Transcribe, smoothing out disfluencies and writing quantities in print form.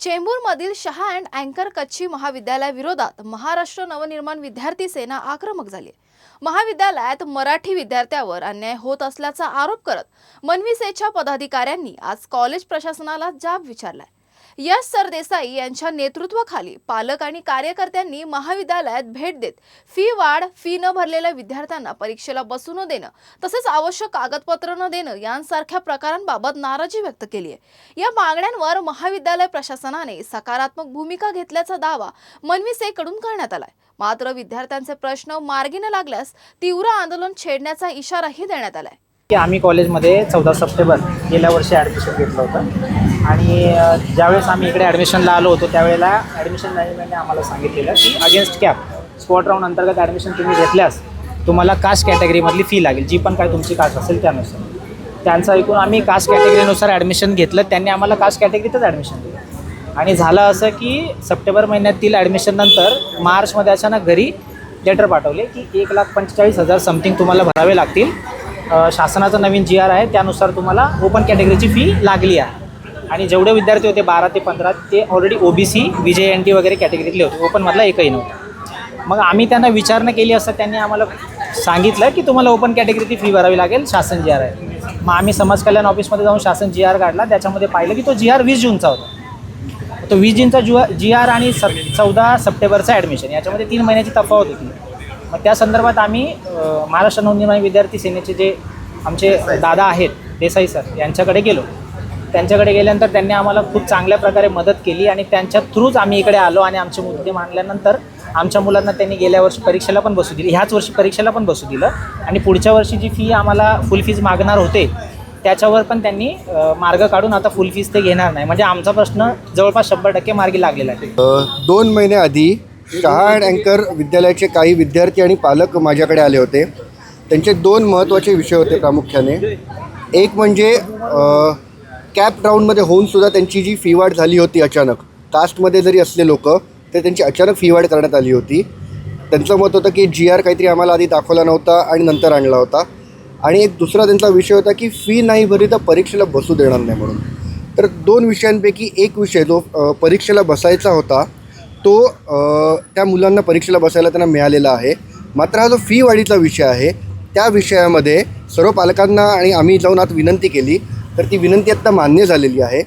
चेंबूरमधील Shah and अँकर कच्ची महाविद्यालयाविरोधात महाराष्ट्र नवनिर्माण विद्यार्थी सेना आक्रमक झाली। महाविद्यालयात मराठी विद्यार्थ्यावर अन्याय होत असल्याचा आरोप करत मनविसेच्या पदाधिकाऱ्यांनी आज कॉलेज प्रशासनाला जाब विचारलाय। यश सरदेसाई यांच्या नेतृत्वाखाली पालक आणि कार्यकर्त्यांनी महाविद्यालयात भेट देत फी वाढ, फी न भरलेल्या विद्यार्थ्यांना परीक्षेला बसू न देणं तसेच आवश्यक कागदपत्र न देणं यांसारख्या प्रकारांबाबत नाराजी व्यक्त केली आहे। या मागण्यांवर महाविद्यालय प्रशासनाने सकारात्मक भूमिका घेतल्याचा दावा मनविसेकडून करण्यात आलाय। मात्र विद्यार्थ्यांचे प्रश्न मार्गी न लागल्यास तीव्र आंदोलन छेडण्याचा इशाराही देण्यात आलाय। आम्ही कॉलेजमध्ये 14 सप्टेंबर गेल्या वर्षी ॲडमिशन घेतलं होतं आणि ज्यावेळेस आम्ही इकडे ॲडमिशनला आलो होतो त्यावेळेला ॲडमिशन मॅनेजमेंटने आम्हाला सांगितलेलं की अगेन्स्ट कॅप स्पॉट राऊंड अंतर्गत ॲडमिशन तुम्ही घेतल्यास तुम्हाला कास्ट कॅटेगरीमधली फी लागेल, जी पण काय तुमची कास्ट असेल त्यानुसार। त्यांचं ऐकून आम्ही कास्ट कॅटेगरीनुसार ॲडमिशन घेतलं। त्यांनी आम्हाला कास्ट कॅटेगरीतच ॲडमिशन दिलं आणि झालं असं की सप्टेंबर महिन्यातील ॲडमिशननंतर मार्चमध्ये अचानक घरी लेटर पाठवले की 1,45,000 समथिंग तुम्हाला भरावे लागतील। शासनाचा नवीन GR आहे त्यानुसार तुम्हाला ओपन कॅटेगरीची फी लागली आहे आणि जेवढे विद्यार्थी होते 12 ते 15 ते ऑलरेडी OBC VJNT वगैरे कॅटेगरीतले होते, ओपनमधला एकही नव्हता। मग आम्ही त्यांना विचारणा केली असता त्यांनी आम्हाला सांगितलं की तुम्हाला ओपन कॅटेगरीची फी भरावी लागेल, शासन GR आहे। मग आम्ही समाज कल्याण ऑफिसमध्ये जाऊन शासन GR काढला, त्याच्यामध्ये पाहिलं की तो GR 20 जूनचा होता। तो 20 जूनचा GR आणि 14 सप्टेंबरचा ॲडमिशन याच्यामध्ये 3 महिन्याची तफावत होती। मग त्या संदर्भात आम्ही महाराष्ट्र नवनिर्माण विद्यार्थी सेनेचे जे आमचे दादा आहेत देसाई सर यांच्याकडे गेलो। त्यांच्याकडे गेल्यानंतर त्यांनी आम्हाला खूप चांगल्या प्रकारे मदत केली आणि त्यांच्या थ्रूच आम्ही इकडे आलो आणि आमचे मुद्दे मांडल्यानंतर आमच्या मुलांना त्यांनी गेल्या वर्षी परीक्षेला पण बसू दिली, ह्याच वर्षी परीक्षेला पण बसू दिलं आणि पुढच्या वर्षी जी फी आम्हाला फुल फीज मागणार होते त्याच्यावर पण त्यांनी मार्ग काढून आता फुल फीज ते घेणार नाही। म्हणजे आमचा प्रश्न जवळपास 100% मार्गी लागलेला आहे। 2 महिन्याआधी शहा अँड अँकर विद्यालयाचे काही विद्यार्थी आणि पालक माझ्याकडे आले होते। त्यांचे 2 महत्त्वाचे विषय होते प्रामुख्याने। एक म्हणजे कॅप राऊंडमध्ये होऊनसुद्धा त्यांची जी फी वाढ झाली होती अचानक, कास्टमध्ये जरी असले लोक तर त्यांची अचानक फी वाढ करण्यात आली होती। त्यांचं मत होतं की GR काहीतरी आम्हाला आधी दाखवला नव्हता आणि नंतर आणला होता। आणि एक दुसरा त्यांचा विषय होता की फी नाही भरली तर परीक्षेला बसू देणार नाही म्हणून। तर 2 विषयांपैकी एक विषय जो परीक्षेला बसायचा होता तो त्या मुलांना परीक्षेला बसायला त्यांना मिळालेला आहे। मात्र हा जो फी वाढीचा विषय आहे त्या विषयामध्ये सर्व पालकांना आणि आम्ही जाऊन आता विनंती केली तर ती विनंती आत्ता मान्य झालेली आहे।